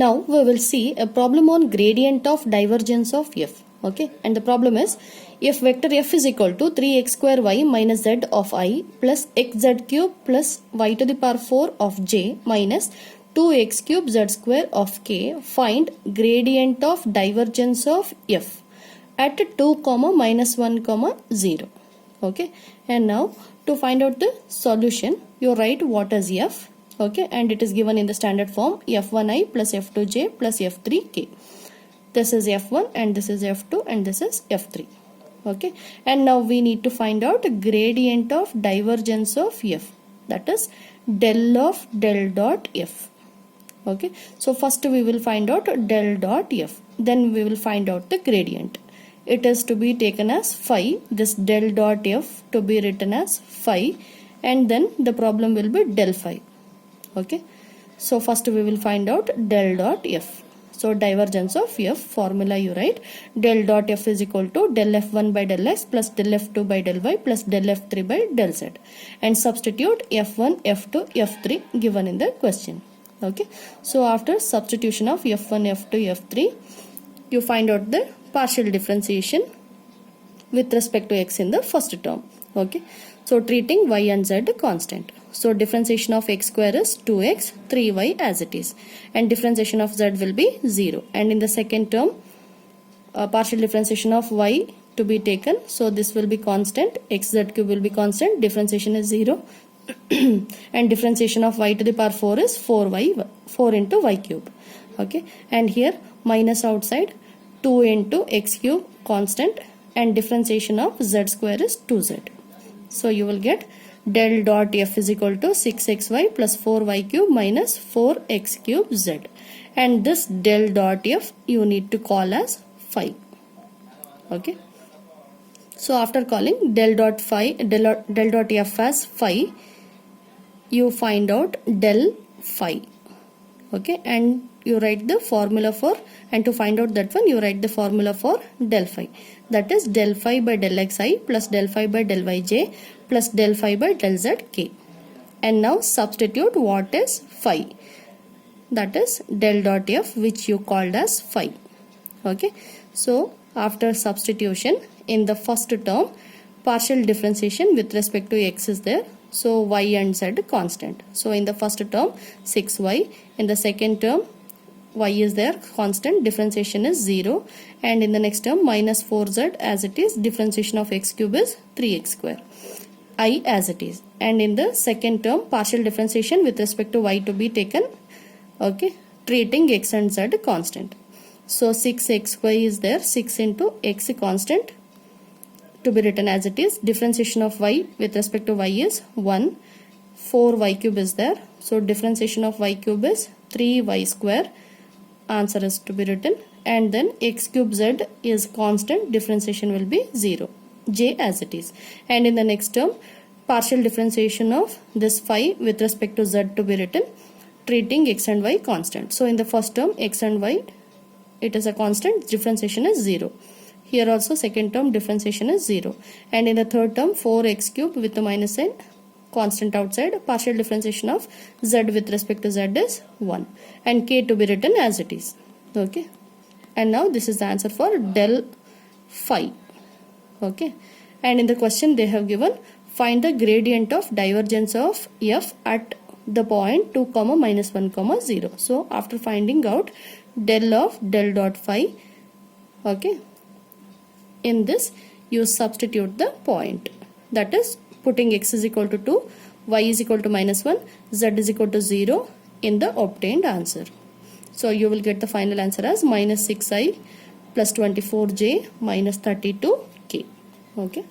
Now we will see a problem on gradient of divergence of f. Okay, and the problem is if vector f is equal to 3x square y minus z of I plus xz cube plus y to the power 4 of j minus 2x cube z square of k, find gradient of divergence of f at 2 comma minus 1 comma 0. Okay, and now to find out the solution, you write what is f. Okay, and it is given in the standard form f1i plus f2j plus f3k. This is f1 and this is f2 and this is f3. Okay, and now we need to find out gradient of divergence of f, that is del of del dot f. Okay, so first we will find out del dot f, then we will find out the gradient. It is to be taken as phi, this del dot f to be written as phi, and then the problem will be del phi. Okay, so first we will find out del dot f. So divergence of f, formula you write del dot f is equal to del f1 by del x plus del f2 by del y plus del f3 by del z, and substitute f1, f2, f3 given in the question. Okay, so after substitution of f1, f2, f3, you find out the partial differentiation with respect to x in the first term. Okay, so treating y and z constant. So differentiation of x square is 2x, 3y as it is, and differentiation of z will be 0. And in the second term, partial differentiation of y to be taken. So this will be constant, xz cube will be constant, differentiation is 0. And differentiation of y to the power 4 is 4 into y cube. Okay, and here minus outside, 2 into x cube constant, and differentiation of z square is 2z. So you will get del dot f is equal to 6xy plus 4y cube minus 4x cube z, and this del dot f you need to call as phi. Okay, so after calling del dot f as phi, you find out del phi. Okay, and you write the formula for, and to find out that one you write the formula for del phi, that is del phi by del xi plus del phi by del yj plus del phi by del zk. And now substitute what is phi, that is del dot f, which you called as phi. Okay, so after substitution in the first term, partial differentiation with respect to x is there, so y and z constant. So in the first term 6y, in the second term y is there constant, differentiation is 0, and in the next term minus 4z as it is, differentiation of x cube is 3x square, I as it is, and in the second term partial differentiation with respect to y to be taken. Okay, treating x and z constant. So 6xy is there, 6 into x constant to be written as it is, differentiation of y with respect to y is 1, 4y cube is there, so differentiation of y cube is 3y square, answer is to be written, and then x cube z is constant, differentiation will be 0, j as it is, and in the next term partial differentiation of this phi with respect to z to be written, treating x and y constant. So in the first term x and y it is a constant, differentiation is 0. Here also second term differentiation is 0, and in the third term 4x cube with the minus sign, constant outside, partial differentiation of z with respect to z is 1, and k to be written as it is. Okay, and now this is the answer for del phi. Okay, and in the question they have given find the gradient of divergence of f at the point 2 comma minus 1 comma 0. So after finding out del of del dot phi, okay, in this you substitute the point, that is putting x is equal to 2, y is equal to minus 1, z is equal to 0 in the obtained answer. So you will get the final answer as minus 6i plus 24j minus 32k. Okay.